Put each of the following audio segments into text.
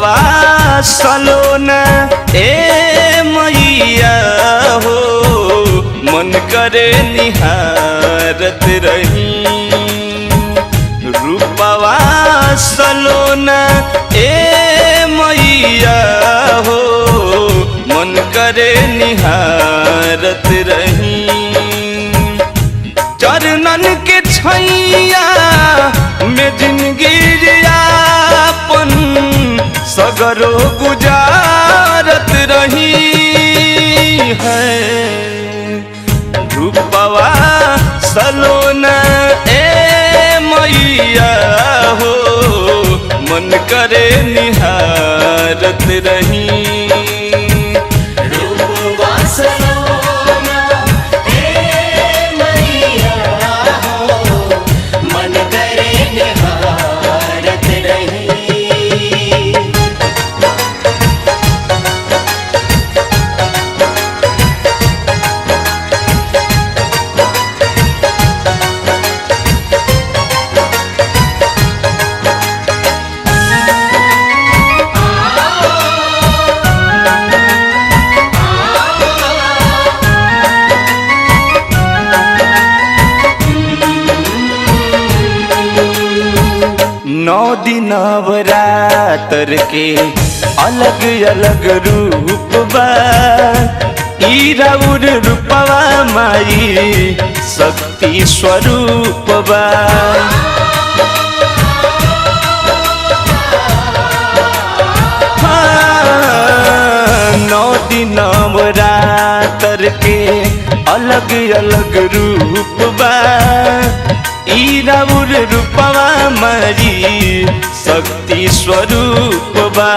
रूपवा सलोना ए मैया हो मन करे निहारत रही। रूपवा सलोना ए मैया हो मन करे निहारत रही। चरणन के छैया में जिंदगी यापन सगरो गुजारत रही है। रूपवा सलोना ए मैया हो मन करे निहारत रही। रूपवा सलोना ए मैया हो मन करे निहारत रही। नौ दिन नवरात्र के अलग अलग रूप बा। ई राउर रूपवा माई शक्ति स्वरूप बा। नौ दिन नवरात्र के अलग अलग रूप बा। ई राउर रूपवा माई शक्ति स्वरूप बा।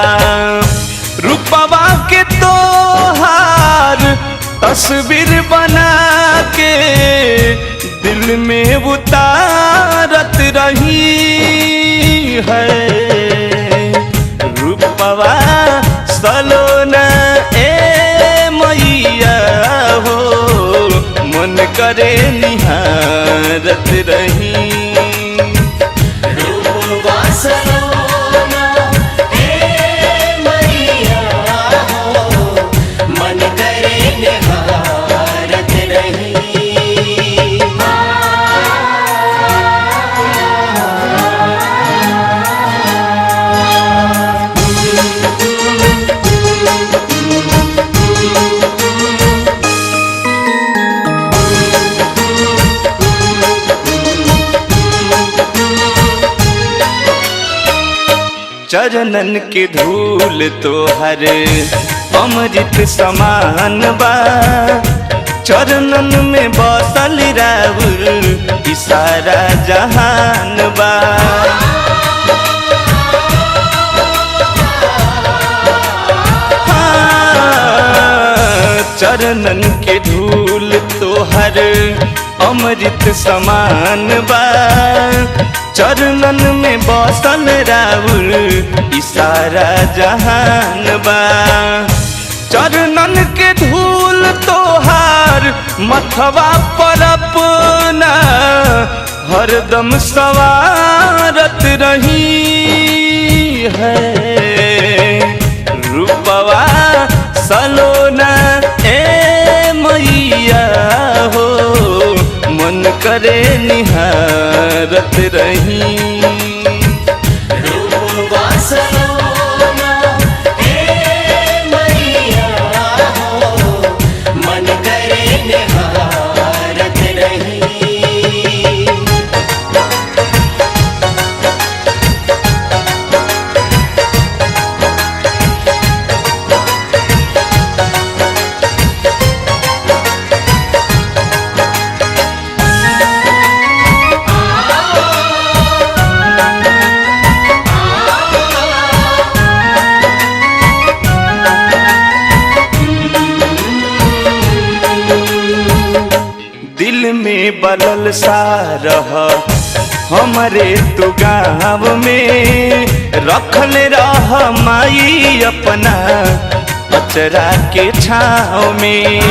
रूपवा के तोहार तस्वीर बना के दिल में उतारत रही है। रूपवा सलोना ए मैया हो मन करे निहारत रही। रूपवा सलोना ए मैया हो मन करे निहारत रही। चरणन के धूल तोहर अमृत समान बा। चरणन में बसल राउर ई सारा जहान बा। चरणन के धूल तोहर अमृत समान बा। चरणन में बसल राउर ई सारा जहान बा। चरणन के धूल तोहार मथवा पर अपना हरदम सवारत रही है। रूपवा सलोना ए मैया हो मन करे निहारत रही। रूपवा सलोना ए मैया हो मन करे निहारत रही। दिल में बलल सा रह हमरे तू गाँव में रखल रह माई अपना अचरा के छाँव में।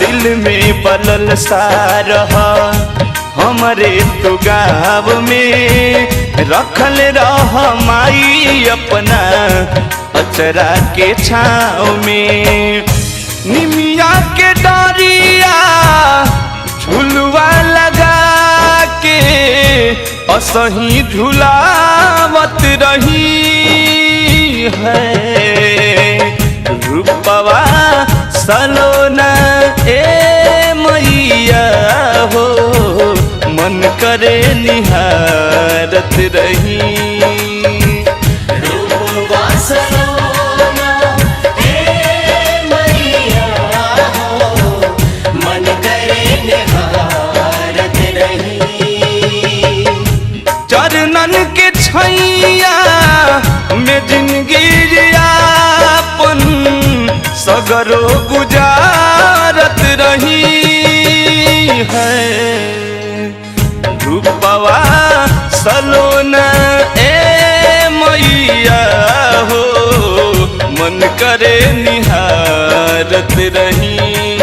दिल में बलल सा रह हमरे तू गाँव में रखल रह माई अपना अचरा के छाँव में। निमिया के डरिया झुलवा लगा के असही झुलावत रही है। रूपवा सलोना ए मैया हो मन करे निहारत रही। रूपवा सलोना ए मैया हो मन करे निहारत रही। चरणन के छैया में जिंदगी यापन सगरो गुजारत रही है। रूपवा सलोना ए मैया हो मन करे निहारत रही।